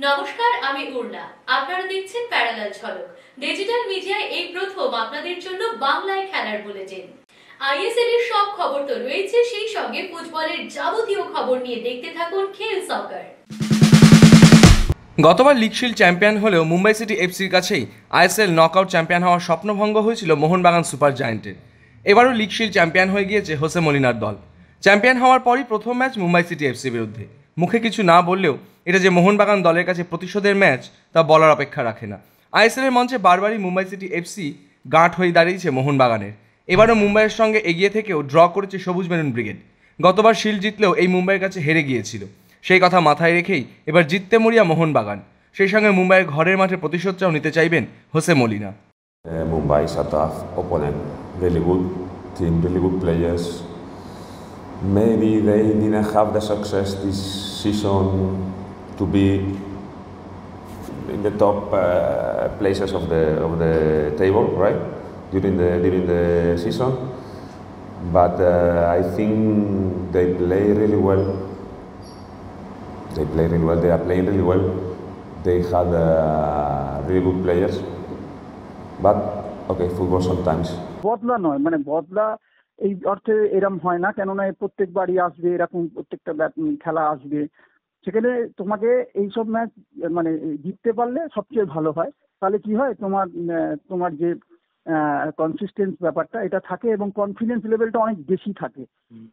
নমস্কার, আমি উর্না। আপনারা দেখছেন প্যারালাল ঝলক। ডিজিটাল মিডিয়ায় এই প্রথম আপনাদের জন্য বাংলায় খেলার বুলেটিন। আইএসএল এর সব খবর তো রয়েছে, সেই সঙ্গে ফুটবলের যাবতীয় খবর নিয়ে দেখতে থাকুন খেল সকার। গতবার লিগ শিল্ড চ্যাম্পিয়ন হলেও মুম্বাই সিটি এফসির কাছেই আইএসএল নকআউট চ্যাম্পিয়ন হওয়ার স্বপ্নভঙ্গ হয়েছিল মোহনবাগান সুপার জায়ান্টের। এবারও লিগ শিল্ড চ্যাম্পিয়ন হয়ে গিয়েছে হোসে মলিনার দল। চ্যাম্পিয়ন হওয়ার পরই প্রথম ম্যাচ মুম্বাই সিটি এফসির বিরুদ্ধে। মুখে কিছু না বললেও এটা যে মোহনবাগান দলের কাছে প্রতিশোধের ম্যাচ তা বলার অপেক্ষা রাখে না। আইএসএলের মঞ্চে বারবারই মুম্বাই সিটি এফসি গাঁট হয়ে দাঁড়িয়েছে মোহনবাগানের। এবারও মুম্বাইয়ের সঙ্গে এগিয়ে থেকেও ড্র করেছে সবুজ মেরুন ব্রিগেড। গতবার শিল্ড জিতলেও এই মুম্বাইয়ের কাছে হেরে গিয়েছিল। সেই কথা মাথায় রেখেই এবার জিততে মরিয়া মোহনবাগান। সেই সঙ্গে মুম্বাইয়ের ঘরের মাঠে প্রতিশোধটাও নিতে চাইবেন Jose Molina. Mumbai is a tough opponent, really good team, really good players. Maybe they didn't have the success this season to be in the top places of the table, right? During the season, but I think they play really well. They play really well. They are playing really well. They had really good players, but okay, football sometimes. বদলা নয়, মানে বদলা এই অর্থে এরকম হয় না, কেননা প্রত্যেকবারই আসবে, এরকম প্রত্যেকটা খেলা আসবে। সেখানে তোমাকে এইসব ম্যাচ মানে জিততে পারলে সবচেয়ে ভালো হয়। তাহলে কি হয়, তোমার যে কনসিস্টেন্স ব্যাপারটা এটা থাকে এবং কনফিডেন্স লেভেলটা অনেক বেশি থাকে।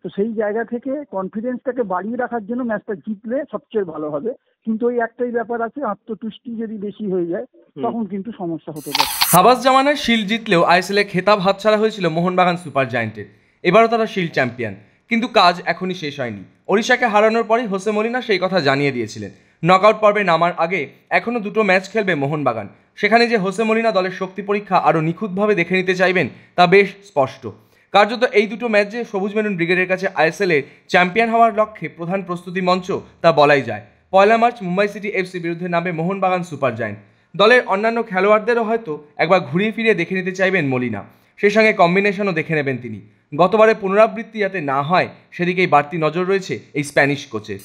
তো সেই জায়গা থেকে কনফিডেন্সটাকে বাড়িয়ে রাখার জন্য ম্যাচটা জিতলে সবচেয়ে ভালো হবে। কিন্তু ওই একটাই ব্যাপার আছে, আত্মতুষ্টি যদি বেশি হয়ে যায় তখন কিন্তু সমস্যা হতে পারে। হাবাস জামানায় শিল্ড জিতলেও আইএসএল এ খেতাব হাতছাড়া হয়েছিল মোহনবাগান সুপার জায়ান্টের। এবারও তারা শিল্ড চ্যাম্পিয়ন, কিন্তু কাজ এখনই শেষ হয়নি। ওড়িশাকে হারানোর পরই হোসে মলিনা সেই কথা জানিয়ে দিয়েছিলেন। নকআউট পর্বে নামার আগে এখনও দুটো ম্যাচ খেলবে মোহনবাগান। সেখানে যে হোসে মলিনা দলের শক্তি পরীক্ষা আরও নিখুঁতভাবে দেখে নিতে চাইবেন তা বেশ স্পষ্ট। কার্যত এই দুটো ম্যাচ যে সবুজ মেরুন ব্রিগেডের কাছে আইএসএল এর চ্যাম্পিয়ন হওয়ার লক্ষ্যে প্রধান প্রস্তুতি মঞ্চ তা বলাই যায়। 1 মার্চ মুম্বাই সিটি এফসি বিরুদ্ধে নামবে মোহনবাগান সুপার জায়ান্ট। দলের অন্যান্য খেলোয়াড়দেরও হয়তো একবার ঘুরিয়ে ফিরিয়ে দেখে নিতে চাইবেন মলিনা। সেই সঙ্গে কম্বিনেশনও দেখে নেবেন তিনি। গতবারের পুনরাবৃত্তি যাতে না হয় সেদিকেই বাড়তি নজর রয়েছে এই স্প্যানিশ কোচের।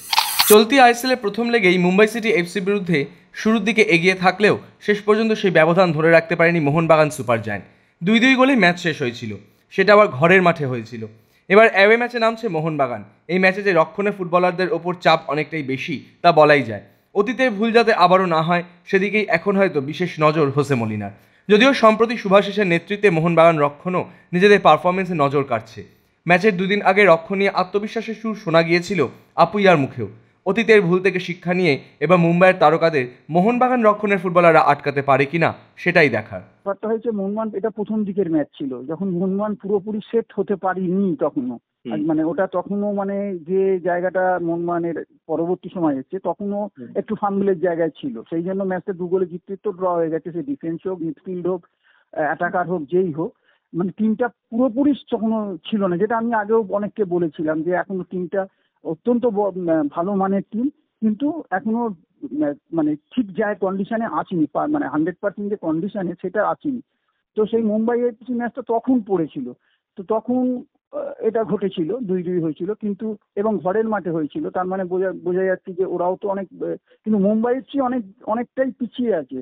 চলতি আইএসএলের প্রথম লেগেই মুম্বাই সিটি এফসির বিরুদ্ধে শুরুর দিকে এগিয়ে থাকলেও শেষ পর্যন্ত সেই ব্যবধান ধরে রাখতে পারেনি মোহনবাগান সুপার জায়ান্ট। 2-2 গোলেই ম্যাচ শেষ হয়েছিল, সেটা আবার ঘরের মাঠে হয়েছিল। এবার অ্যাওয়ে ম্যাচে নামছে মোহনবাগান। এই ম্যাচে যে রক্ষণে ফুটবলারদের ওপর চাপ অনেকটাই বেশি তা বলাই যায়। অতীতের ভুল যাতে আবারও না হয় সেদিকেই এখন হয়তো বিশেষ নজর হোসে মলিনার। যদিও সম্প্রতি শুভাশিসের নেতৃত্বে মোহনবাগান রক্ষণও নিজেদের পারফরমেন্সে নজর কাটছে। ম্যাচের 2 দিন আগে রক্ষণ নিয়ে আত্মবিশ্বাসের সুর শোনা গিয়েছিল আপুইয়ার মুখেও। অতীতের ভুল থেকে শিক্ষা নিয়ে এবার মুম্বাইয়ের তারকাদের মোহনবাগান রক্ষণের ফুটবলাররা আটকাতে পারে কিনা সেটাই দেখার। ব্যাপারটা হয়েছে, মোহনবাগান এটা প্রথম দিকের ম্যাচ ছিল, যখন মোহনবাগান পুরোপুরি সেট হতে পারিনি তখনও। মানে ওটা তখনও মানে যে জায়গাটা মোহনবাগানের পরবর্তী সময় এসছে তখনও একটু ফাম্বলের জায়গায় ছিল। সেই জন্য ম্যাচটা 2 গোলে জিততে তো ড্র হয়ে গেছে। সে ডিফেন্স হোক, মিডফিল্ড হোক, অ্যাটাকার হোক, যেই হোক, মানে টিমটা পুরোপুরি তখনও ছিল না। যেটা আমি আগেও অনেককে বলেছিলাম যে এখনো টিমটা অত্যন্ত ভালো মানের টিম, কিন্তু এখনো মানে ঠিক যায় কন্ডিশনে আসেনি, মানে 100% যে কন্ডিশনে সেটা আসেনি। তো সেই মুম্বাই এফসি ম্যাচটা তখন পড়েছিল, তো তখন এটা ঘটেছিল, 2-2 হয়েছিল, কিন্তু এবং ঘরের মাঠে হয়েছিল। তার মানে বোঝা যাচ্ছে যে ওরাও তো অনেক, কিন্তু মুম্বাই এফসি অনেকটাই পিছিয়ে আছে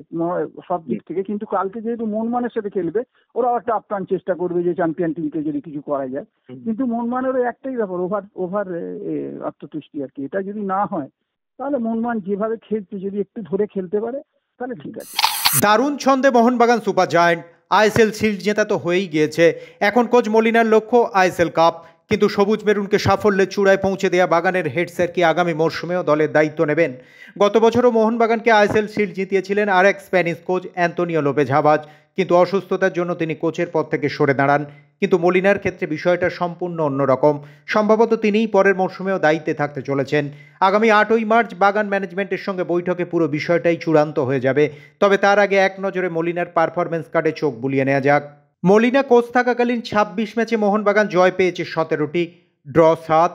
সব দিক থেকে। কিন্তু কালকে যেহেতু মোহনবাগানের সাথে খেলবে, ওরাও একটা আপ্রাণ চেষ্টা করবে যে চ্যাম্পিয়ন টিমকে যদি কিছু করা যায়। কিন্তু মোহনবাগানেরও একটাই ব্যাপার, ওভার আত্মতুষ্টি আর কি। এটা যদি না হয় তাহলে মোহনবাগান যেভাবে খেলছে যদি একটু ধরে খেলতে পারে তাহলে ঠিক আছে। দারুণ ছন্দে Mohun Bagan super giant. ISL shield জেতা তো হয়েই গিয়েছে, এখন কোচ মলিনার লক্ষ্য আইএসএল কাপ। কিন্তু সবুজ মেরুনকে সাফল্যের চূড়ায় পৌঁছে দেওয়া বাগানের হেড স্যার কি আগামী মরশুমেও দলের দায়িত্ব নেবেন? গত বছরও মোহনবাগানকে আইএসএল শিল্ড জিতিয়েছিলেন আরেক স্প্যানিশ কোচ অ্যান্তোনিও লোপেজ হাবাজ, কিন্তু অসুস্থতার জন্য তিনি কোচের পদ থেকে সরে দাঁড়ান। কিন্তু মলিনার ক্ষেত্রে বিষয়টা সম্পূর্ণ অন্যরকম। সম্ভবত তিনিই পরের মরশুমেও দায়িত্বে থাকতে চলেছেন। আগামী 8 মার্চ বাগান ম্যানেজমেন্টের সঙ্গে বৈঠকে পুরো বিষয়টাই চূড়ান্ত হয়ে যাবে। তবে তার আগে এক নজরে মলিনার পারফরমেন্স কার্ডে চোখ বুলিয়ে নেওয়া যাক। মলিনা কোচ থাকাকালীন 26 ম্যাচে মোহনবাগান জয় পেয়েছে 17টি, ড্র 7,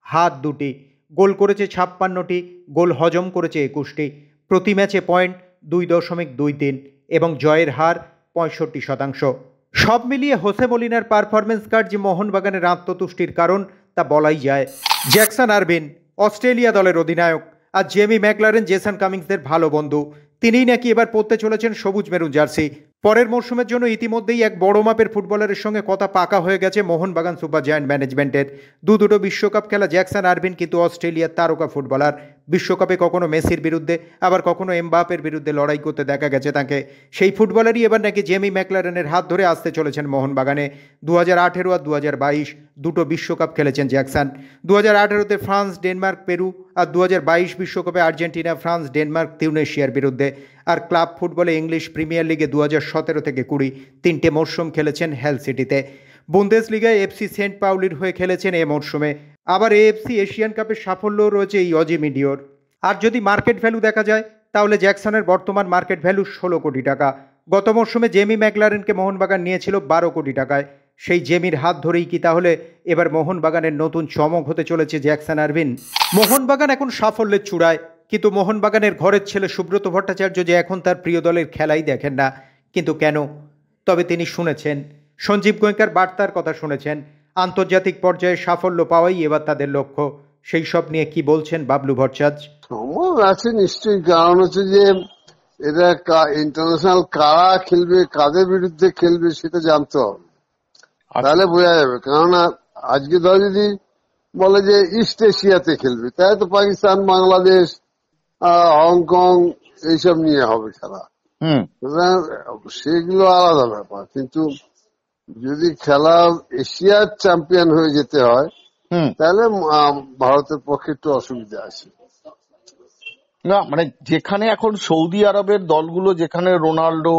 হাত 2টি, গোল করেছে 56টি, গোল হজম করেছে 21টি, প্রতি ম্যাচে পয়েন্ট 2.23 এবং জয়ের হার 65%। সব মিলিয়ে হোসে মলিনার পারফরমেন্স কার্ড যে মোহনবাগানের আত্মতুষ্টির কারণ তা বলাই যায়। জ্যাকসন আরভিন অস্ট্রেলিয়া দলের অধিনায়ক, আর জেমি ম্যাকলারেন জেসন কামিংসদের ভালো বন্ধু। তিনিই নাকি এবার পরতে চলেছেন সবুজ মেরুন জার্সি। পরের মরশুমের জন্য ইতিমধ্যেই এক বড় মাপের ফুটবলারের সঙ্গে কথা পাকা হয়ে গেছে মোহনবাগান সুপার জায়ান্ট ম্যানেজমেন্টের। দুটো বিশ্বকাপ খেলা জ্যাকসন আরভিন কিন্তু অস্ট্রেলিয়ার তারকা ফুটবলার। বিশ্বকাপে কখনো মেসির বিরুদ্ধে আবার কখনো এমবাপের বিরুদ্ধে লড়াই করতে দেখা গেছে তাকে। সেই ফুটবলারই এবার নাকি জেমি ম্যাকলারেনের হাত ধরে আসতে চলেছেন মোহনবাগানে। 2018 আর 2022 দুটো বিশ্বকাপ খেলেছেন জ্যাকসন। 2018-তে ফ্রান্স, ডেনমার্ক, পেরু, আর 2022 বিশ্বকাপে আর্জেন্টিনা, ফ্রান্স, ডেনমার্ক, তিউনেশিয়ার বিরুদ্ধে। আর ক্লাব ফুটবলে ইংলিশ প্রিমিয়ার লিগে 2017 থেকে 20 তিনটে মরশুম খেলেছেন হেল সিটিতে। বুন্দেসলিগায় এফসি সেন্ট পাউলির হয়ে খেলেছেন এ মরশুমে। আবার এএফসি এশিয়ান কাপের সাফল্যও রয়েছে এই অজি মিডিওর। আর যদি মার্কেট ভ্যালু দেখা যায় তাহলে জ্যাকসনের বর্তমান মার্কেট ভ্যালু 16 কোটি টাকা। গত মরশুমে জেমি ম্যাকলারেনকে মোহনবাগান নিয়েছিল 12 কোটি টাকায়। সেই জেমির হাত ধরেই কি তাহলে এবার মোহনবাগানের নতুন চমক হতে চলেছে জ্যাকসন আরভিন? মোহনবাগান এখন সাফল্যের চূড়ায়, কিন্তু মোহনবাগানের ঘরের ছেলে সুব্রত ভট্টাচার্য যে এখন তার প্রিয় দলের খেলাই দেখেন না। কিন্তু কেন? তবে তিনি শুনেছেন, সঞ্জীব গোয়েঙ্কার বার্তার কথা শুনেছেন। আন্তর্জাতিক পর্যায়ে সাফল্য পাওয়াই এবার তাদের লক্ষ্য। সেই সব নিয়ে কি বলছেন বাবলু ভট্টাচার্য? সম্ভব আছে নিশ্চয়ই, কারণ হচ্ছে যে এটা ইন্টারন্যাশনাল কারা খেলবে, কাদের বিরুদ্ধে খেলবে সেটা জানতে হবে, তাহলে বোঝা যাবে। কেননা আজকে ধর যদি বলে যে ইস্ট এশিয়াতে খেলবে, তাই তো পাকিস্তান, বাংলাদেশ, হংকং এইসব নিয়ে হবে খেলা, সেগুলো আলাদা ব্যাপার। কিন্তু যদি খেলা এশিয়ার চ্যাম্পিয়ন হয়ে যেতে হয় তাহলে ভারতের পক্ষে একটু অসুবিধা আছে। না মানে যেখানে এখন সৌদি আরবের দলগুলো, যেখানে রোনাল্ডো,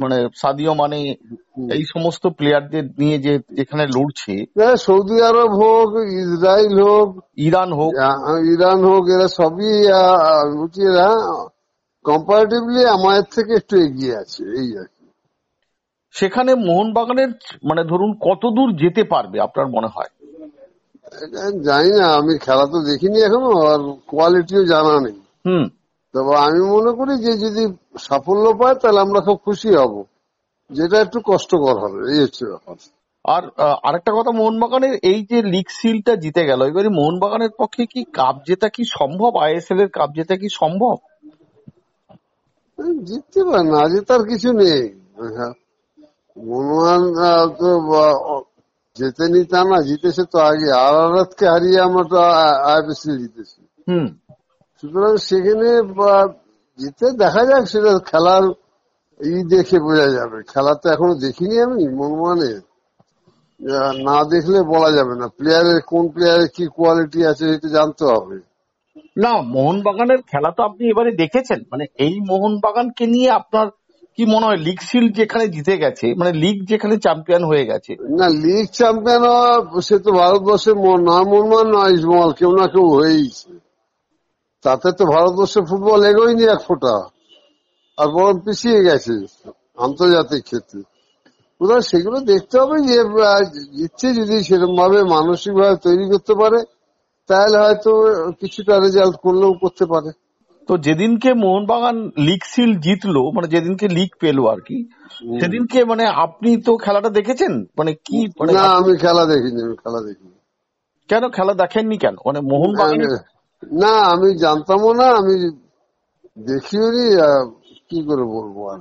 মানে সাদিও মানে এই সমস্ত প্লেয়ারদের নিয়ে যেখানে লড়ছে, সৌদি আরব হোক, ইসরায়েল হোক, ইরান হোক, এরা সবই এরা কম্পারেটিভলি আমাদের থেকে একটু এগিয়ে আছে, এই আর কি। সেখানে মোহনবাগানের মানে ধরুন কত দূর যেতে পারবে আপনার মনে হয়? জানি না, আমি খেলা তো দেখিনি এখনো, আর কোয়ালিটিও জানা নেই। তবে আমি মনে করি যে যদি সাফল্য পায় তাহলে আমরা খুব খুশি হব, যেটা একটু কষ্টকর হবে, এই হচ্ছে ব্যাপার। আর আরেকটা কথা, মোহনবাগানের এই যে লিগ সিলটা জিতে গেল, এবারে মোহনবাগানের পক্ষে কি কাপ জেতা কি সম্ভব? আইএসএল এর কাপ জেতা কি সম্ভব? জিততে পারে, না জেতার কিছু নেই। মোহনবাগান তো জেতেনি তা না, জিতেছে তো আগে। আরারাতকে হারিয়ে আমরা তো আইপিএল জিতেছি। সুতরাং সেখানে জিতে দেখা যাক, সেটা খেলার দেখে বোঝা যাবে। খেলা তো এখনো দেখিনি আমি মোহনবাগানে, না দেখলে বলা যাবে না। কোন প্লেয়ারের কি কোয়ালিটি আছে সেটা জানতে হবে। না, মোহনবাগানের খেলা তো আপনি এবারে দেখেছেন, মানে এই মোহনবাগানকে নিয়ে আপনার কি মনে হয়? লিগ শিল্ড যেখানে জিতে গেছে, মানে লিগ যেখানে চ্যাম্পিয়ন হয়ে গেছে। না, লিগ চ্যাম্পিয়ন সে তো ভারতবর্ষের না মোহনবাগান নয়, ইসমল কেউ না কেউ হয়েইছে। তাতে তো ভারতবর্ষের ফুটবল এগোয়নি এক ফোঁটা, আর বরং পিছিয়ে গেছে আন্তর্জাতিক ক্ষেত্রে। সুতরাং সেগুলো দেখতে হবে যে ইচ্ছে যদি সেরকম ভাবে মানসিক ভাবে তৈরি করতে পারে তাহলে হয়তো কিছুটা রেজাল্ট করলেও করতে পারে। তো যেদিনকে মোহনবাগান লিগ সিল জিতলো, মানে যেদিনকে লিগ পেলো আর কি, সেদিনকে মানে আপনি তো খেলাটা দেখেছেন? মানে কি? না, আমি খেলা দেখিনি। কেন খেলা দেখেননি কেন? মানে মোহনবাগান না, আমি জানতামও না, আমি দেখিও নি, কি করে বলবো আর।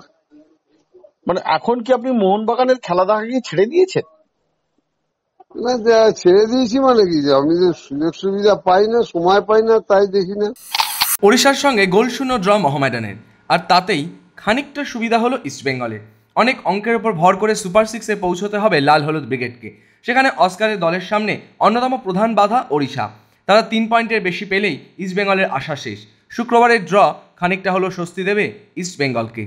মানে এখন কি আপনি মোহনবাগানের খেলা দেখা কি ছেড়ে দিয়েছেন? না, ছেড়ে দিয়েছি মানে কি, আমি যে সুযোগ সুবিধা পাই না, সময় পাই না, তাই দেখি না। ওড়িশার সঙ্গে গোলশূন্য ড্র মোহামেডানের, আর তাতেই খানিকটা সুবিধা হলো ইস্টবেঙ্গলের। অনেক অঙ্কের ওপর ভর করে সুপার সিক্সে পৌঁছতে হবে লাল হলুদ ব্রিগেডকে। সেখানে অস্কারের দলের সামনে অন্যতম প্রধান বাধা ওড়িশা। তারা 3 পয়েন্টের বেশি পেলেই ইস্টবেঙ্গলের আশা শেষ। শুক্রবারের ড্র খানিকটা হলো স্বস্তি দেবে ইস্টবেঙ্গলকে।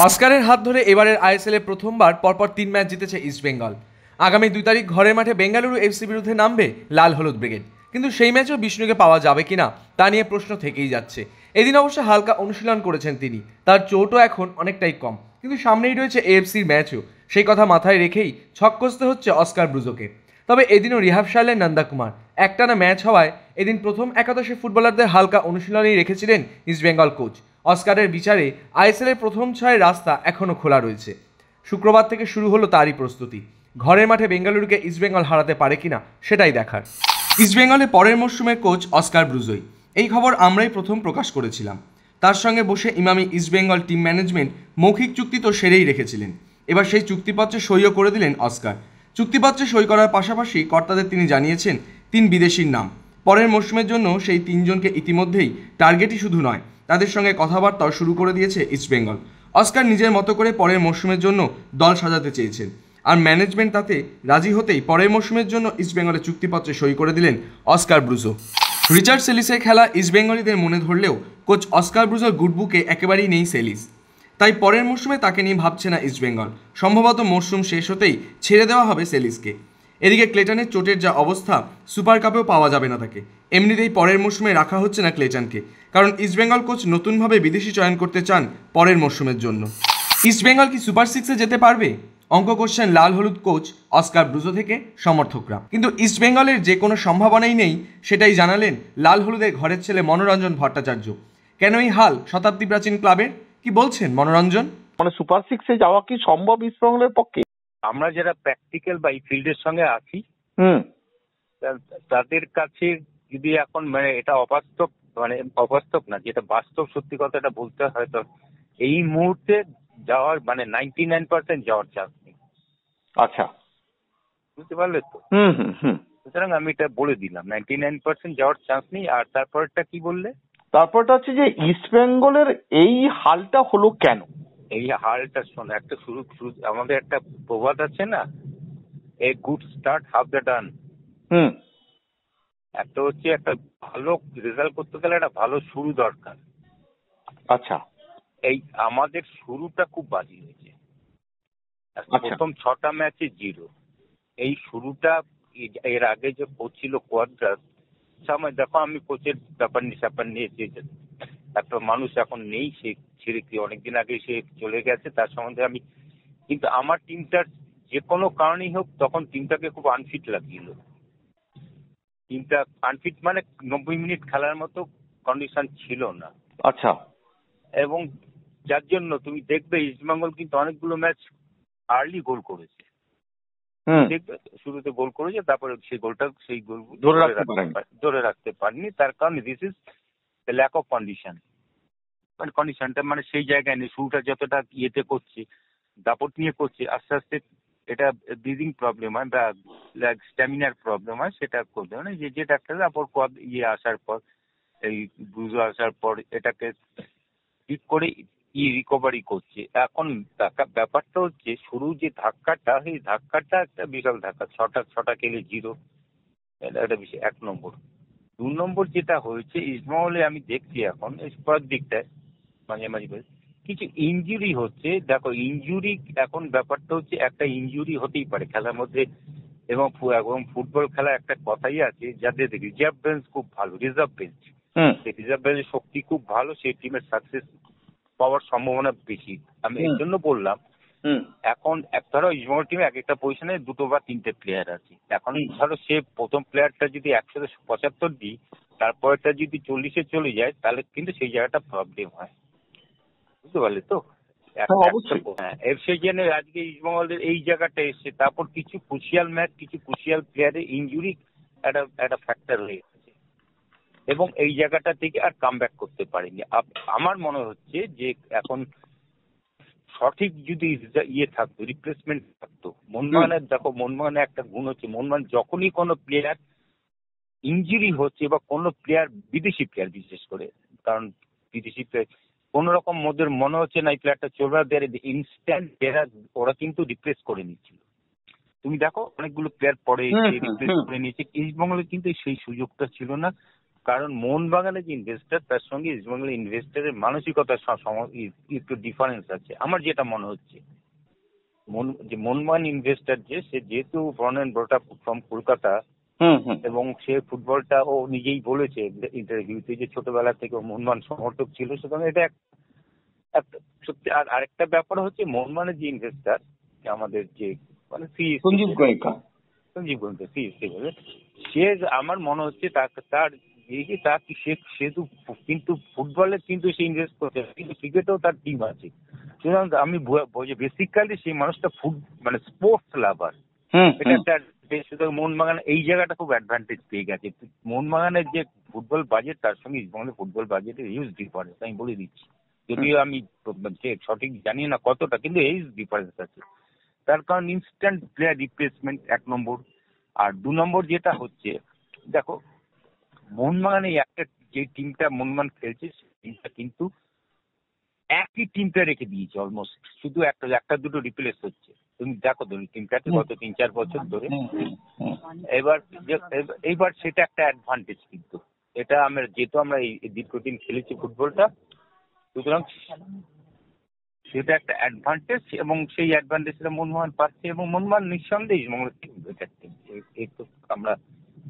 অস্কারের হাত ধরে এবারের আইএসএলে প্রথমবার পরপর 3 ম্যাচ জিতেছে ইস্টবেঙ্গল। আগামী 2 তারিখ ঘরের মাঠে বেঙ্গালুরু এফসি বিরুদ্ধে নামবে লাল হলুদ ব্রিগেড। কিন্তু সেই ম্যাচেও বিষ্ণুকে পাওয়া যাবে কিনা তা নিয়ে প্রশ্ন থেকেই যাচ্ছে। এদিন অবশ্য হালকা অনুশীলন করেছেন তিনি, তার চোটও এখন অনেকটাই কম। কিন্তু সামনেই রয়েছে এএফসির ম্যাচও, সেই কথা মাথায় রেখেই ছক কষতে হচ্ছে অস্কার ব্রুজোকে। তবে এদিনও রিহাব সারলেন নন্দকুমার। একটানা ম্যাচ হওয়ায় এদিন প্রথম একাদশে ফুটবলারদের হালকা অনুশীলনেই রেখেছিলেন ইস্টবেঙ্গল কোচ। অস্কারের বিচারে আইএসএলের প্রথম 6 রাস্তা এখনও খোলা রয়েছে। শুক্রবার থেকে শুরু হলো তারই প্রস্তুতি। ঘরের মাঠে বেঙ্গালুরুকে ইস্টবেঙ্গল হারাতে পারে কিনা সেটাই দেখার। ইস্টবেঙ্গলের পরের মরশুমের কোচ অস্কার ব্রুজোই। এই খবর আমরাই প্রথম প্রকাশ করেছিলাম। তার সঙ্গে বসে ইমামি ইস্টবেঙ্গল টিম ম্যানেজমেন্ট মৌখিক চুক্তি তো সেরেই রেখেছিলেন, এবার সেই চুক্তিপত্রে সইও করে দিলেন অস্কার। চুক্তিপত্রে সই করার পাশাপাশি কর্তাদের তিনি জানিয়েছেন 3 বিদেশির নাম। পরের মরশুমের জন্য সেই 3 জনকে ইতিমধ্যেই টার্গেটই শুধু নয়, তাদের সঙ্গে কথাবার্তাও শুরু করে দিয়েছে ইস্টবেঙ্গল। অস্কার নিজের মতো করে পরের মরশুমের জন্য দল সাজাতে চেয়েছেন, আর ম্যানেজমেন্ট তাতে রাজি হতেই পরের মরশুমের জন্য ইস্টবেঙ্গলের চুক্তিপত্রে সই করে দিলেন অস্কার ব্রুজো। রিচার্ড সেলিসের খেলা ইস্টবেঙ্গলিদের মনে ধরলেও কোচ অস্কার ব্রুজোর গুডবুকে একেবারেই নেই সেলিস, তাই পরের মরশুমে তাকে নিয়ে ভাবছে না ইস্টবেঙ্গল। সম্ভবত মরশুম শেষ হতেই ছেড়ে দেওয়া হবে সেলিসকে। এদিকে ক্লেটনের চোটের যা অবস্থা, সুপার কাপেও পাওয়া যাবে না তাকে। এমনিতেই পরের মরশুমে রাখা হচ্ছে না ক্লেটনকে, কারণ ইস্টবেঙ্গল কোচ নতুনভাবে বিদেশি চয়ন করতে চান পরের মরশুমের জন্য। ইস্টবেঙ্গল কি সুপার 6-এ যেতে পারবে? অঙ্ক করছেন লাল হলুদ কোচ অস্কার ব্রুজো থেকে সমর্থকরা। কিন্তু ইস্টবেঙ্গলের যে কোনো সম্ভাবনাই নেই, সেটাই জানালেন লাল হলুদের ঘরের ছেলে মনোরঞ্জন ভট্টাচার্য। কেন এই হাল শতাব্দী প্রাচীন ক্লাবের, কি বলছেন মনোরঞ্জন? মানে সুপার 6-এ যাওয়া কি সম্ভব ইস্টবেঙ্গলের পক্ষে? আমরা যারা প্র্যাকটিক্যাল বা এই ফিল্ডের সঙ্গে আছি তাদের কাছে যদি এখন মানে এটা অবাস্তব না, যেটা বাস্তব সত্যি কথাটা বলতে হয়, তো এই মুহূর্তে যাওয়ার মানে 99% যাওয়ার চান্স নেই। আচ্ছা, বুঝতে পারলে তো? সুতরাং আমি এটা বলে দিলাম 99% যাওয়ার চান্স নেই। আর তারপরটা কি বললে? তারপরটা হচ্ছে যে ইস্টবেঙ্গলের এই হালটা হলো কেন? এই হালটা শোনো, একটা শুরু আমাদের একটা প্রবাদ আছে না, a good start half the done. একটা হচ্ছে একটা ভালো রেজাল্ট করতে গেলে একটা ভালো শুরু দরকার। আচ্ছা, এই আমাদের শুরুটা খুব বাজে হয়েছে। প্রথম 6টা ম্যাচে 0। এই শুরুটা এর আগে যে কোচ ছিল কোয়াদ্রাস, সময় দেখো আমি কোচের ব্যাপার নিয়ে একটা মানুষ এখন নেই, সে ছেড়ে অনেকদিন আগে সে চলে গেছে, তার সম্বন্ধে আমি, কিন্তু আমার টিমটার যে কোনো কারণেই হোক তখন টিমটাকে খুব আনফিট লাগছিল। টিমটা আনফিট মানে 90 মিনিট খেলার মতো কন্ডিশন ছিল না। আচ্ছা, এবং যার জন্য তুমি দেখবে ইস্টবেঙ্গল কিন্তু অনেকগুলো ম্যাচ আর্লি গোল করেছে। দেখবে শুরুতে গোল করেছে, তারপরে সেই গোল ধরে রাখতে পারেনি। তার কারণ this is lack of condition. মানে কন্ডিশনটা মানে সেই জায়গায় নেই। শুরুটা যতটা ইয়েতে করছে, দাপট নিয়ে করছে, আস্তে আস্তে এটা ব্রিদিং প্রবলেম হয় বা স্ট্যামিনার প্রবলেম হয়, সেটা করতে হয় না। যে ডাক্তার তারপর আসার পর, এই ব্রুজো আসার পর এটাকে ঠিক করে রিকভারি করছে। এখন ব্যাপারটা হচ্ছে শুরু যে ধাক্কাটা, এই ধাক্কাটা একটা বিশাল ধাক্কা। 6টা খেলে 0, এটা বেশি 1 নম্বর। 2 নম্বর যেটা হয়েছে ইস্টবেঙ্গলে আমি দেখছি এখন পরের দিকটায় মাঝে মাঝে কিছু ইনজুরি হচ্ছে। দেখো ইনজুরি এখন ব্যাপারটা হচ্ছে, একটা ইনজুরি হতেই পারে খেলার মধ্যে, এবং ফুটবল খেলা একটা কথাই আছে, যাদের রিজার্ভ বেঞ্চ খুব ভালো, রিজার্ভ বেঞ্চের শক্তি খুব ভালো, সেই টিমের সাকসেস পাওয়ার সম্ভাবনা বেশি। আমি এর জন্য বললাম, এখন ধরো ইস্টবেঙ্গল টিমে এক একটা পজিশনে 2 বা 3টে প্লেয়ার আছে। এখন ধরো সে প্রথম প্লেয়ারটা যদি 175 দিই, তারপরটা যদি 40-এ চলে যায়, তাহলে কিন্তু সেই জায়গাটা প্রবলেম হয়। বুঝতে পারলে তো? সেই জন্য আজকে ইস্টবেঙ্গলের এই জায়গাটা এসছে। তারপর কিছু ক্রুশিয়াল ম্যাচ, কিছু ক্রুশিয়াল প্লেয়ারের ইনজুরি একটা ফ্যাক্টর হয়ে গেছে, এবং এই জায়গাটা থেকে আর কামব্যাক করতে পারেনি। আমার মনে হচ্ছে যে এখন সঠিক যদি থাকতো, রিপ্লেসমেন্ট থাকতো মোহনবাগানের। দেখো মোহনবাগানের একটা গুণ হচ্ছে, মোহনবাগান যখনই কোনো প্লেয়ার ইনজুরি হচ্ছে বা কোনো প্লেয়ার, বিদেশি প্লেয়ার বিশেষ করে, কারণ বিদেশি প্লেয়ার কোন রকম ওদের মনে হচ্ছে না এই প্লেয়ারটা চলবে, ইনস্ট্যান্ট ওরা কিন্তু রিপ্লেস করে নিচ্ছিল। তুমি দেখো অনেকগুলো প্লেয়ার পরে রিপ্লেস করে নিয়েছে। ইস্টবেঙ্গলে কিন্তু সেই সুযোগটা ছিল না, কারণ মোহনবাগানের যে ইনভেস্টার, তার সঙ্গে ইস্টবেঙ্গলের ইনভেস্টারের মানসিকতার একটু ডিফারেন্স আছে। আমার যেটা মনে হচ্ছে, মোহনবাগান ইনভেস্টার সে যেহেতু born and brought up from Kolkata, এবং সে ফুটবলটা ও নিজেই বলেছে ইন্টারভিউতে যে ছোটবেলা থেকে মোহনবাগান সমর্থক ছিল, সুতরাং এটা একটা সত্যি। আর আরেকটা ব্যাপার হচ্ছে, মোহনবাগানের যে ইনভেস্টার আমাদের যে মানে সঞ্জীব গোয়েঙ্কা, সে আমার মনে হচ্ছে তার সে কিন্তু ফুটবলে কিন্তু সে ইনভেস্ট করছে, কিন্তু ক্রিকেটেও তার টিম আছে। সুতরাং আমি বেসিক্যালি সেই মানুষটা মানে স্পোর্টস লাভার। এটা একটা সুতরাং মোহনবাগান এই জায়গাটা খুব অ্যাডভান্টেজ পেয়ে গেছে। মোহনবাগানের যে ফুটবল বাজেট তার সঙ্গে ইস্টবেঙ্গলের ফুটবল বাজেটের হিউজ ডিফারেন্স, আমি বলে দিচ্ছি। যদিও আমি সঠিক জানি না কতটা, কিন্তু হিউজ ডিফারেন্স আছে। তার কারণ ইনস্ট্যান্ট প্লেয়ার রিপ্লেসমেন্ট 1 নম্বর, আর 2 নম্বর যেটা হচ্ছে, দেখো মোহনবাগানে একটা যে টিমটা মোহনবাগান খেলছে সেই টিমটা কিন্তু একই টিমটা রেখে দিয়েছে অলমোস্ট, শুধু একটা দুটো রিপ্লেস হচ্ছে। তুমি দেখো টিমটাকে গত 3-4 বছর ধরে। এবার সেটা একটা অ্যাডভান্টেজ, কিন্তু এটা যেহেতু আমরা এই দীর্ঘদিন খেলেছি ফুটবলটা, সুতরাং সেটা একটা অ্যাডভান্টেজ, এবং সেই অ্যাডভান্টেজটা মোহনবাগান পাচ্ছে, এবং মোহনবাগান নিঃসন্দেহে বেটার টিম, এই তো আমরা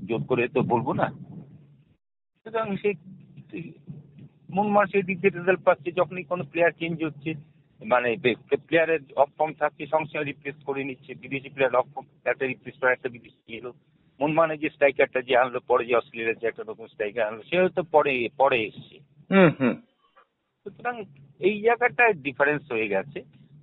জোর করে তো বলবো না। সুতরাং সেই মোহনবাগান সেই দিক দিয়ে রেজাল্ট পাচ্ছে। যখনই কোনো প্লেয়ার চেঞ্জ হচ্ছে, মানে প্লেয়ারের অফ ফর্ম থাকছে, সঙ্গে সঙ্গে রিপ্লেস করে নিচ্ছে। বিদেশি প্লেয়ার অফ ফর্ম, একটা রিপ্লেস করে একটা বিদেশি এলো। মোহনবাগানের যে স্ট্রাইকারটা যে আনলো পরে, যে অস্ট্রেলিয়ার যে একটা নতুন স্ট্রাইকার আনলো, সে হয়তো পরে এসছে। সুতরাং এই জায়গাটা ডিফারেন্স হয়ে গেছে।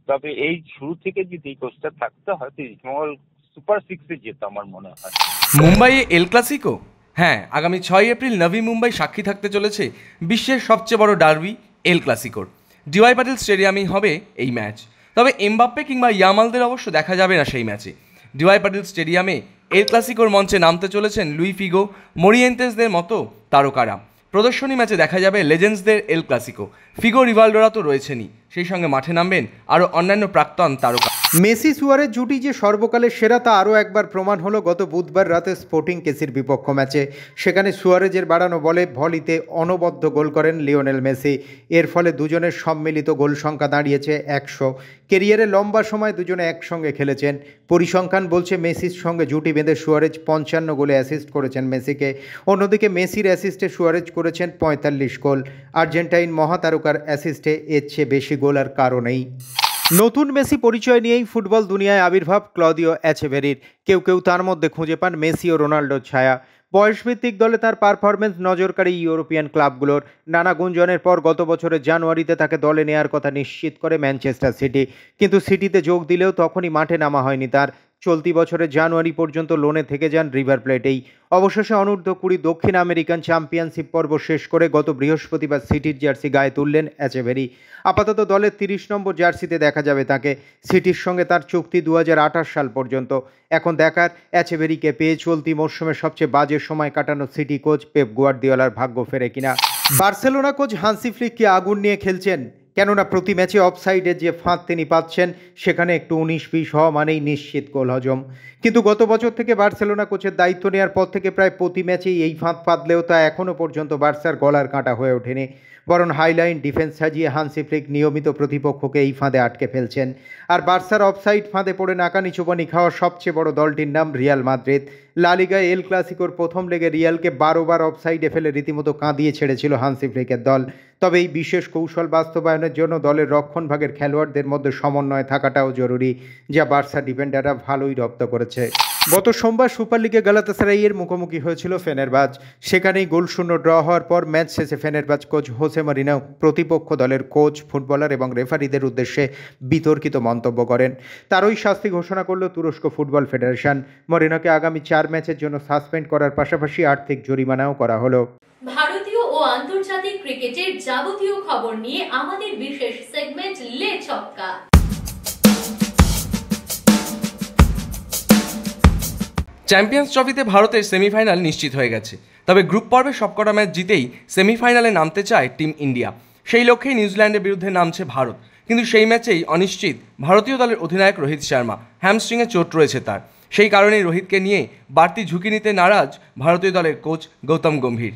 তবে এই শুরু থেকে যদি এই কোচটা থাকতে হয়তো ইস্টবেঙ্গল সুপার 6-এ যেত আমার মনে হয়। মুম্বাইয়ে এল ক্লাসিকো? হ্যাঁ, আগামী 6 এপ্রিল নভি মুম্বাই সাক্ষী থাকতে চলেছে বিশ্বের সবচেয়ে বড় ডার্বি এল ক্লাসিকোর। ডিওয়াই পাটিল স্টেডিয়ামেই হবে এই ম্যাচ। তবে এমবাপ্পে কিংবা ইয়ামালদের অবশ্য দেখা যাবে না সেই ম্যাচে। ডিওয়াই পাটিল স্টেডিয়ামে এল ক্লাসিকোর মঞ্চে নামতে চলেছেন লুই ফিগো, মোরিয়েন্তেসদের মতো তারকারা। প্রদর্শনী ম্যাচে দেখা যাবে লেজেন্ডসদের এল ক্লাসিকো। ফিগো, রিভালডোরা তো রয়েছেনই, সেই সঙ্গে মাঠে নামবেন আরও অন্যান্য প্রাক্তন তারকা। মেসি সুয়ারেজ জুটি যে সর্বকালের সেরা তা আরও একবার প্রমাণ হলো গত বুধবার রাতে স্পোর্টিং কেসির বিপক্ষ ম্যাচে। সেখানে সুয়ারেজের বাড়ানো বলে ভলিতে অনবদ্য গোল করেন লিওনেল মেসি। এর ফলে দুজনের সম্মিলিত গোল সংখ্যা দাঁড়িয়েছে 100। কেরিয়ারে লম্বা সময় দুজনে একসঙ্গে খেলেছেন। পরিসংখ্যান বলছে মেসির সঙ্গে জুটি বেঁধে সুয়ারেজ 55 গোলে অ্যাসিস্ট করেছেন মেসিকে। অন্যদিকে মেসির অ্যাসিস্টে সুয়ারেজ করেছেন 45 গোল। আর্জেন্টাইন মহাতারকার অ্যাসিস্টে এর চেয়ে বেশি গোল আর কারও নেই। নতুন মেসি পরিচয় নিয়েই ফুটবল দুনিয়ায় আবির্ভাব ক্লদিও এচেভেরির। কেউ কেউ তার মধ্যে খুঁজে পান মেসি ও রোনাল্ডোর ছায়া। বয়সভিত্তিক দলে তার পারফরমেন্স নজরকাড়ি ইউরোপিয়ান ক্লাবগুলোর। নানা গুঞ্জনের পর গত বছরের জানুয়ারিতে তাকে দলে নেয়ার কথা নিশ্চিত করে ম্যানচেস্টার সিটি, কিন্তু সিটিতে যোগ দিলেও তখনই মাঠে নামা হয়নি তার। চলতি বছরের জানুয়ারি পর্যন্ত লোনে থেকে যান রিভার প্লেটেই। অবশেষে অনূর্ধ্ব-20 দক্ষিণ আমেরিকান চ্যাম্পিয়নশিপ পর্ব শেষ করে গত বৃহস্পতিবার সিটির জার্সি গায়ে তুললেন এচেভেরি। আপাতত দলের 30 নম্বর জার্সিতে দেখা যাবে তাকে। সিটির সঙ্গে তার চুক্তি 2028 সাল পর্যন্ত। এখন দেখার এচেভেরিকে পেয়ে চলতি মরশুমে সবচেয়ে বাজে সময় কাটানো সিটি কোচ পেপ গুয়ার্দিওলার ভাগ্য ফেরে কিনা। বার্সেলোনা কোচ হান্সি ফ্লিক কি আগুন নিয়ে খেলছেন? কেননা প্রতি ম্যাচে অফসাইডের যে ফাঁদ তিনি পাচ্ছেন সেখানে একটু 19-20 হওয়া মানেই নিশ্চিত গোল হজম। কিন্তু গত বছর থেকে বার্সেলোনা কোচের দায়িত্ব নেওয়ার পর থেকে প্রায় প্রতি ম্যাচেই এই ফাঁদ পাতলেও তা এখনও পর্যন্ত বার্সার গলার কাঁটা হয়ে ওঠেনি। বরং হাইলাইন ডিফেন্স সাজিয়ে হান্সি ফ্লিক নিয়মিত প্রতিপক্ষকে এই ফাঁদে আটকে ফেলছেন। আর বার্সার অফসাইড ফাঁদে পড়ে নাকানি চুবানি খাওয়া সবচেয়ে বড় দলটির নাম রিয়াল মাদ্রিদ। লা লিগায় এল ক্লাসিকোর প্রথম লেগে রিয়ালকে 12 বার অফসাইডে ফেলে রীতিমতো কাঁদিয়ে ছেড়েছিল হান্সি ফ্লিকের দল। তবে এই বিশেষ কৌশল বাস্তবায়নের জন্য দলের রক্ষণভাগের খেলোয়াড়দের মধ্যে সমন্বয় থাকাটাও জরুরি, যা বার্সা ডিফেন্ডাররা ভালোই রপ্ত করেছে। গত সোমবার সুপার লিগে গালাতাসারাইয়ের মুখোমুখি হয়েছিল ফেনেরবাচ। সেখানেই গোলশূন্য ড্র হওয়ার পর ম্যাচ শেষে ফেনেরবাচ কোচ হোসে মরিনো প্রতিপক্ষ দলের কোচ, ফুটবলার এবং রেফারিদের উদ্দেশ্যে বিতর্কিত মন্তব্য করেন। তারই শাস্তি ঘোষণা করল তুরস্ক ফুটবল ফেডারেশন। মরিনোকে আগামী 4 ম্যাচের জন্য সাসপেন্ড করার পাশাপাশি আর্থিক জরিমানাও করা হলো। ভারতীয় ও আন্তর্জাতিক ক্রিকেটের যাবতীয় খবর নিয়ে আমাদের বিশেষ সেগমেন্ট লে ছক্কা। চ্যাম্পিয়ন্স ট্রফিতে ভারতের সেমিফাইনাল নিশ্চিত হয়ে গেছে। তবে গ্রুপ পর্বে সবকটা ম্যাচ জিতেই সেমিফাইনালে নামতে চায় টিম ইন্ডিয়া। সেই লক্ষ্যেই নিউজিল্যান্ডের বিরুদ্ধে নামছে ভারত। কিন্তু সেই ম্যাচেই অনিশ্চিত ভারতীয় দলের অধিনায়ক রোহিত শর্মা। হ্যামস্ট্রিংয়ে চোট রয়েছে তার। সেই কারণেই রোহিতকে নিয়ে বাড়তি ঝুঁকি নিতে নারাজ ভারতীয় দলের কোচ গৌতম গম্ভীর।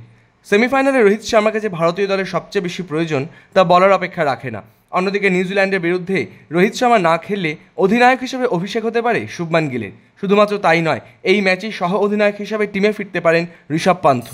সেমিফাইনালে রোহিত শর্মাকে যে ভারতীয় দলের সবচেয়ে বেশি প্রয়োজন তা বলার অপেক্ষা রাখে না। অন্যদিকে নিউজিল্যান্ডের বিরুদ্ধে রোহিত শর্মা না খেললে অধিনায়ক হিসেবে অভিষেক হতে পারে শুভমান গিলের। শুধুমাত্র তাই নয়, এই ম্যাচেই সহ অধিনায়ক হিসেবে টিমে ফিরতে পারেন ঋষভ পান্থ।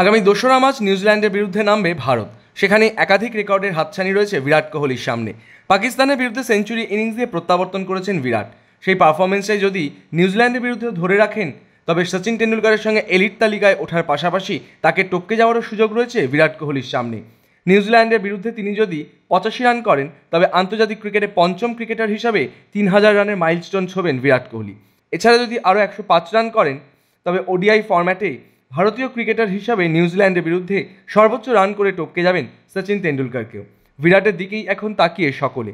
আগামী 2রা মার্চ নিউজিল্যান্ডের বিরুদ্ধে নামবে ভারত। সেখানে একাধিক রেকর্ডের হাতছানি রয়েছে বিরাট কোহলির সামনে। পাকিস্তানের বিরুদ্ধে সেঞ্চুরি ইনিংস দিয়ে প্রত্যাবর্তন করেছেন বিরাট। সেই পারফরমেন্সে যদি নিউজিল্যান্ডের বিরুদ্ধে ধরে রাখেন তবে সচিন টেন্ডুলকারের সঙ্গে এলিট তালিকায় ওঠার পাশাপাশি তাকে টপকে যাওয়ারও সুযোগ রয়েছে বিরাট কোহলির সামনে। নিউজিল্যান্ডের বিরুদ্ধে তিনি যদি 85 রান করেন তবে আন্তর্জাতিক ক্রিকেটে 5ম ক্রিকেটার হিসাবে 3000 রানের মাইলস্টোন ছোঁবেন বিরাট কোহলি। এছাড়া যদি আরও 105 রান করেন তবে ওডিআই ফরম্যাটে ভারতীয় ক্রিকেটার হিসাবে নিউজিল্যান্ডের বিরুদ্ধে সর্বোচ্চ রান করে টপকে যাবেন সচিন তেন্ডুলকরকেও। বিরাটের দিকেই এখন তাকিয়ে সকলে।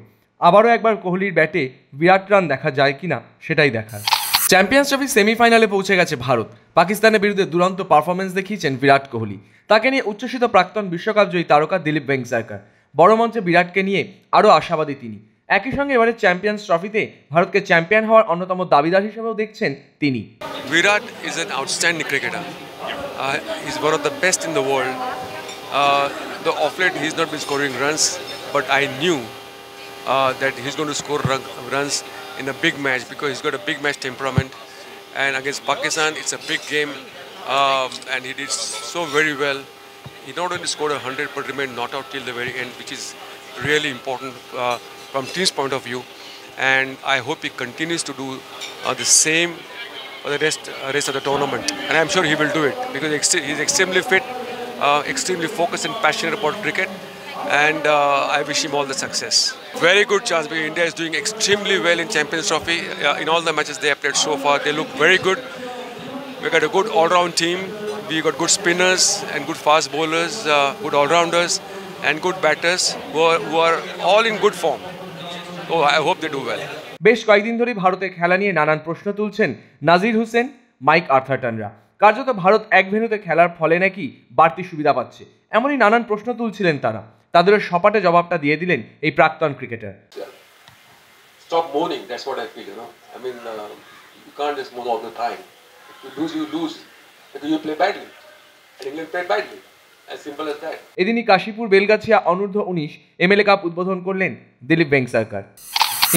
আবারও একবার কোহলির ব্যাটে বিরাট রান দেখা যায় কিনা সেটাই দেখার। চ্যাম্পিয়ন্স ট্রফি সেমিফাইনালে পৌঁছে গেছে ভারত। পাকিস্তানের বিরুদ্ধে দুরন্ত পারফরমেন্স দেখিয়েছেন বিরাট কোহলি। তাকে নিয়ে উচ্ছ্বসিত প্রাক্তন বিশ্বকাপ জয়ী তারকা দিলীপ ভেঙ্কসারকার। বড় মঞ্চে বিরাটকে নিয়ে আরও আশাবাদী তিনি। একই সঙ্গে এবারে চ্যাম্পিয়ন্স ট্রফিতে ভারতকে চ্যাম্পিয়ন হওয়ার অন্যতম দাবিদার হিসেবেও দেখছেন তিনি। Virat is an outstanding cricketer. He's one of the best in the world. The off late he's not been scoring runs, but I knew that he's going to score runs in a big match because he's got a big match temperament. And against Pakistan, it's a big game, and he did so very well. He not only scored 100 but remained not out till the very end, which is really important from team's point of view. And I hope he continues to do the same for the rest of the tournament. And I'm sure he will do it because he's extremely fit, extremely focused and passionate about cricket. And I wish him all the success. Very good chance because India is doing extremely well in Champions Trophy. In all the matches they have played so far, they look very good. We got a good all-round team. We got good spinners and good fast bowlers, good all-rounders and good batters who are all in good form. So I hope they do well. বেশ কয়েকদিন ধরেই ভারতের খেলা নিয়ে নানান প্রশ্ন তুলছেন নাজির Hussain, mic আর্থারটনরা। কার্যত ভারত এক ভেন্যুতে খেলার ফলে নাকি বাড়তি সুবিধা পাচ্ছে, এমনই নানান প্রশ্ন তুলছিলেন তারা। তাদের সপাটে জবাবটা দিয়ে দিলেন এই প্রাক্তন cricketer. Stop moaning, that's what I feel, you know. I mean, you can't just moan all the time. If you lose, you lose. Because you play badly. And England played badly. As simple as that. এদিনই কাশীপুর বেলগাছিয়া অনূর্ধ্ব 19 MLA cup উদ্বোধন করলেন দিলীপ ভেঙ্কসারকার।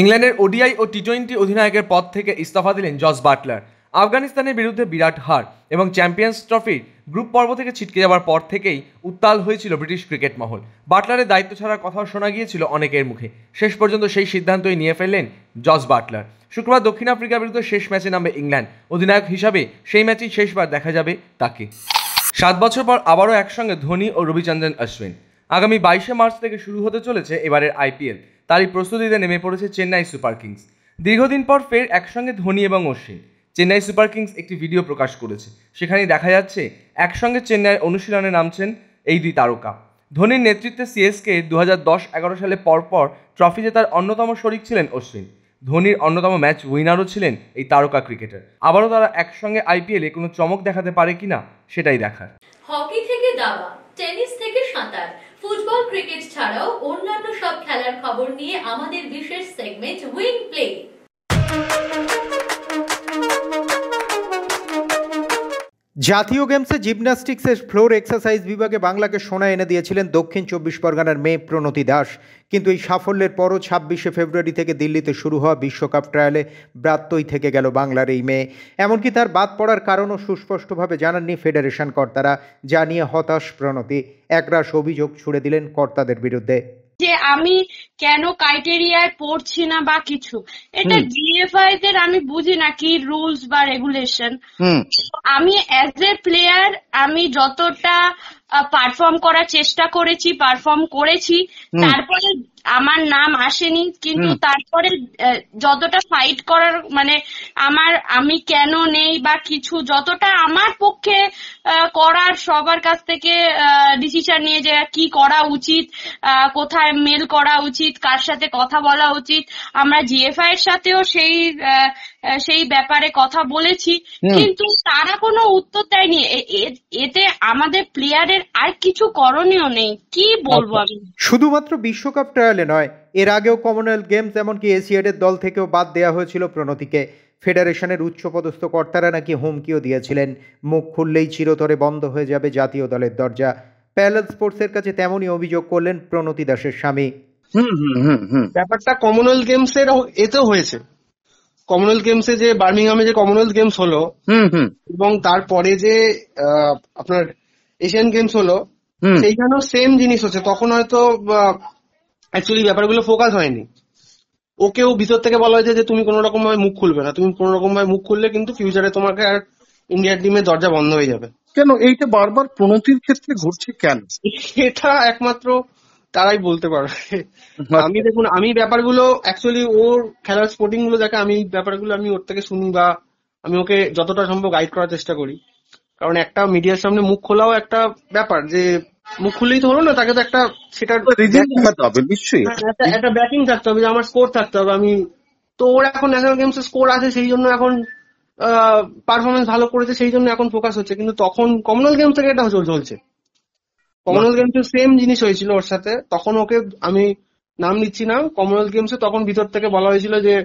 ইংল্যান্ডের ODI ও T20 অধিনায়কের পদ থেকে ইস্তফা দিলেন জস বাটলার। আফগানিস্তানের বিরুদ্ধে বিরাট হার এবং চ্যাম্পিয়ন্স ট্রফির গ্রুপ পর্ব থেকে ছিটকে যাওয়ার পর থেকেই উত্তাল হয়েছিল ব্রিটিশ ক্রিকেট মহল। বাটলারের দায়িত্ব ছাড়ার কথাও শোনা গিয়েছিল অনেকের মুখে। শেষ পর্যন্ত সেই সিদ্ধান্তই নিয়ে ফেললেন জস বাটলার। শুক্রবার দক্ষিণ আফ্রিকার বিরুদ্ধে শেষ ম্যাচে নামবে ইংল্যান্ড। অধিনায়ক হিসাবে সেই ম্যাচেই শেষবার দেখা যাবে তাকে। 7 বছর পর আবারও একসঙ্গে ধোনি ও রবিচন্দ্রন অশ্বিন। আগামী 22শে মার্চ থেকে শুরু হতে চলেছে এবারের আইপিএল। তারই প্রস্তুতিতে নেমে পড়েছে চেন্নাই সুপার কিংস। দীর্ঘদিন পর ফের একসঙ্গে ধোনি এবং অশ্বিন। চেন্নাই সুপার কিংস একটি ভিডিও প্রকাশ করেছে, সেখানেই দেখা যাচ্ছে একসঙ্গে চেন্নাইয়ের অনুশীলনে নামছেন এই দুই তারকা। ধোনির নেতৃত্বে সিএসকে 2010-11 সালে পরপর ট্রফি জেতার অন্যতম শরিক ছিলেন অশ্বিন। ধোনির অন্যতম ম্যাচ উইনারও ছিলেন এই তারকা ক্রিকেটার। আবারও তারা একসঙ্গে আইপিএলে কোনো চমক দেখাতে পারে কিনা সেটাই দেখার। হকি থেকে দাবা, টেনিস থেকে সাঁতার, ফুটবল, ক্রিকেট ছাড়াও অন্যান্য সব খেলার খবর নিয়ে আমাদের বিশেষ সেগমেন্ট উইং প্লে। জাতীয় গেমসে জিমন্যাস্টিক্সের ফ্লোর এক্সারসাইজ বিভাগে বাংলাকে সোনা এনে দিয়েছিলেন দক্ষিণ 24 পরগনার মেয়ে প্রণতি দাস। কিন্তু এই সাফল্যের পরও 26শে ফেব্রুয়ারি থেকে দিল্লিতে শুরু হওয়া বিশ্বকাপ ট্রায়ালে ব্রাত্যই থেকে গেল বাংলার এই মেয়ে। এমনকি তার বাদ পড়ার কারণও সুস্পষ্টভাবে জানাননি ফেডারেশন কর্তারা, যা নিয়ে হতাশ প্রণতি। একরাশ অভিযোগ ছুড়ে দিলেন কর্তাদের বিরুদ্ধে যে আমি কেন ক্রাইটেরিয়ায় পড়ছি না বা কিছু। এটা জিএফআই দের আমি বুঝি না কি রুলস বা রেগুলেশন। আমি অ্যাজ এ প্লেয়ার আমি যতটা পারফর্ম করার চেষ্টা করেছি, পারফর্ম করেছি, তারপরে আমার নাম আসেনি। কিন্তু তারপরে যতটা ফাইট করার মানে আমি কেন নেই বা কিছু যতটা আমার পক্ষে করার, সবার কাছ থেকে ডিসিশন নিয়ে যে কি করা উচিত, কোথায় মেল করা উচিত, কার সাথে কথা বলা উচিত, আমরা জিএফআই এর সাথেও সেই ব্যাপারে কথা বলেছি, কিন্তু তারা কোনো উত্তর দেয়নি। এতে আমাদের প্লেয়ারের আর কিছু করণীয় নেই, কি বলবো আমি। শুধুমাত্র বিশ্বকাপ ট্রায়ালে নয়, এর আগেও কমনওয়েলথ গেমস এমনকি এশিয়াডের দল থেকেও বাদ দেওয়া হয়েছিল প্রণতিকে। ফেডারেশনের উচ্চপদস্থ কর্তারা নাকি হুমকিও দিয়েছিলেন, মুখ খুললেই চিরতরে বন্ধ হয়ে যাবে জাতীয় দলের দরজা। প্যারালাল স্পোর্টসের কাছে তেমনই অভিযোগ করলেন প্রণতি দাসের স্বামী। ব্যাপারটা কমনওয়েলথ গেমস এর এতেও হয়েছে। কমনওয়েলথ গেমসে যে বার্মিংহামে যে কমনওয়েলথ গেমস হলো এবং তারপরে যে আপনার এশিয়ান গেমস হলো, সেইখানেও সেম জিনিস হচ্ছে। তখন হয়তো অ্যাকচুয়ালি ব্যাপারগুলো ফোকাস হয়নি। ওকেও ভিতর থেকে বলা হয়েছে যে তুমি কোনো রকম ভাবে মুখ খুলবে না, তুমি কোনো রকম ভাবে মুখ খুললে কিন্তু ফিউচারে তোমাকে আর ইন্ডিয়ার টিমের দরজা বন্ধ হয়ে যাবে। কেন এইটা বারবার প্রণতির ক্ষেত্রে ঘটছে কেন? এটা একমাত্র তারাই বলতে পারবে। আমি দেখুন, আমি ব্যাপারগুলো অ্যাকচুয়ালি ওর খেলার স্পোর্টিং গুলো দেখে আমি ব্যাপারগুলো আমি ওর থেকে শুনি বা আমি ওকে যতটা সম্ভব গাইড করার চেষ্টা করি। কারণ একটা মিডিয়ার সামনে মুখ খোলাও একটা ব্যাপার, যে মুখ খুললেই তো হলো না, তাকে তো একটা সেটার নিশ্চয়ই একটা ব্যাকিং থাকতে হবে, যে আমার স্কোর থাকতে হবে। আমি তো ওর এখন ন্যাশনাল গেমস এর স্কোর আছে, সেই জন্য এখন পারফরমেন্স ভালো করেছে, সেই জন্য এখন ফোকাস হচ্ছে। কিন্তু তখন কমনওয়েলথ গেমস থেকে এটা চলছে। কমনওয়েলথ গেমস এর সেম জিনিস হয়েছিল ওর সাথে। তখন ওকে, আমি নাম নিচ্ছি না, কমনওয়েলথ গেমসে তখন ভিতর থেকে বলা হয়েছিল যে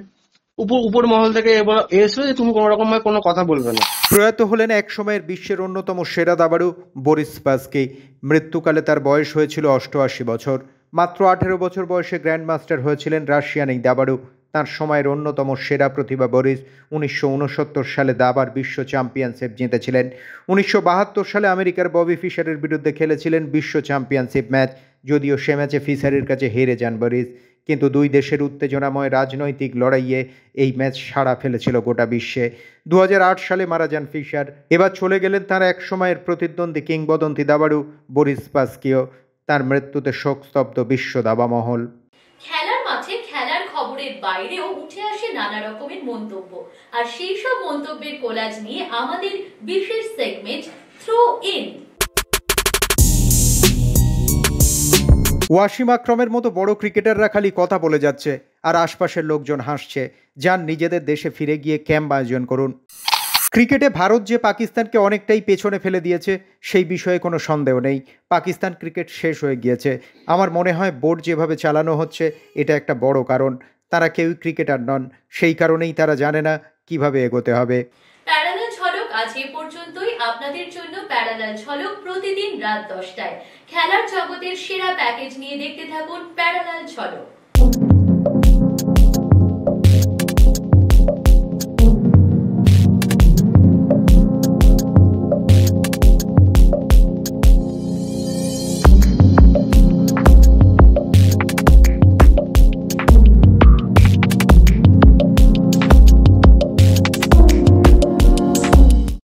উপর মহল থেকে এসেছিল যে তুমি কোন রকম ভাবে কোনো কথা বলবে না। প্রয়াত হলেন এক সময়ের বিশ্বের অন্যতম সেরা দাবাড়ু বরিস স্পাসকি। মৃত্যুকালে তার বয়স হয়েছিল 88 বছর। মাত্র 18 বছর বয়সে গ্র্যান্ড মাস্টার হয়েছিলেন রাশিয়ান এই দাবাড়ু। তার সময়ের অন্যতম সেরা প্রতিভা বরিস 1969 সালে দাবার বিশ্ব চ্যাম্পিয়নশিপ জিতেছিলেন। 1972 সালে আমেরিকার ববি ফিশারের বিরুদ্ধে খেলেছিলেন বিশ্ব চ্যাম্পিয়নশিপ ম্যাচ। যদিও সে ম্যাচে ফিশারের কাছে হেরে যান বরিস, কিন্তু দুই দেশের উত্তেজনাময় রাজনৈতিক লড়াইয়ে এই ম্যাচ সাড়া ফেলেছিল গোটা বিশ্বে। 2008 সালে মারা যান ফিশার। এবার চলে গেলেন তার এক সময়ের প্রতিদ্বন্দ্বী কিংবদন্তি দাবাড়ু বরিস স্পাসকিও। তার মৃত্যুতে শোকস্তব্ধ বিশ্ব দাবামহল। খেলার মাঠে খেলার খবরের বাইরেও উঠে আসে নানা রকমের মন্তব্য, আর সেই সব মন্তব্যের কোলাজ নিয়ে আমাদের বিশেষ সেগমেন্ট থ্রো ইন। ওয়াসিম আকরমের মতো বড় ক্রিকেটাররা খালি কথা বলে যাচ্ছে আর আশপাশের লোকজন হাসছে। যান নিজেদের দেশে ফিরে গিয়ে ক্যাম্প আয়োজন করুন। ক্রিকেটে ভারত যে পাকিস্তানকে অনেকটাই পেছনে ফেলে দিয়েছে সেই বিষয়ে কোনো সন্দেহ নেই। পাকিস্তান ক্রিকেট শেষ হয়ে গিয়েছে। আমার মনে হয় বোর্ড যেভাবে চালানো হচ্ছে এটা একটা বড় কারণ। তারা কেউই ক্রিকেটার নন, সেই কারণেই তারা জানে না কিভাবে এগোতে হবে। প্যারালাল ঝলক আজ এ পর্যন্তই। আপনাদের জন্য প্যারালাল ঝলক প্রতিদিন রাত 10টায়। খেলার জগতের সেরা প্যাকেজ নিয়ে দেখতে থাকুন প্যারালাল ঝলক।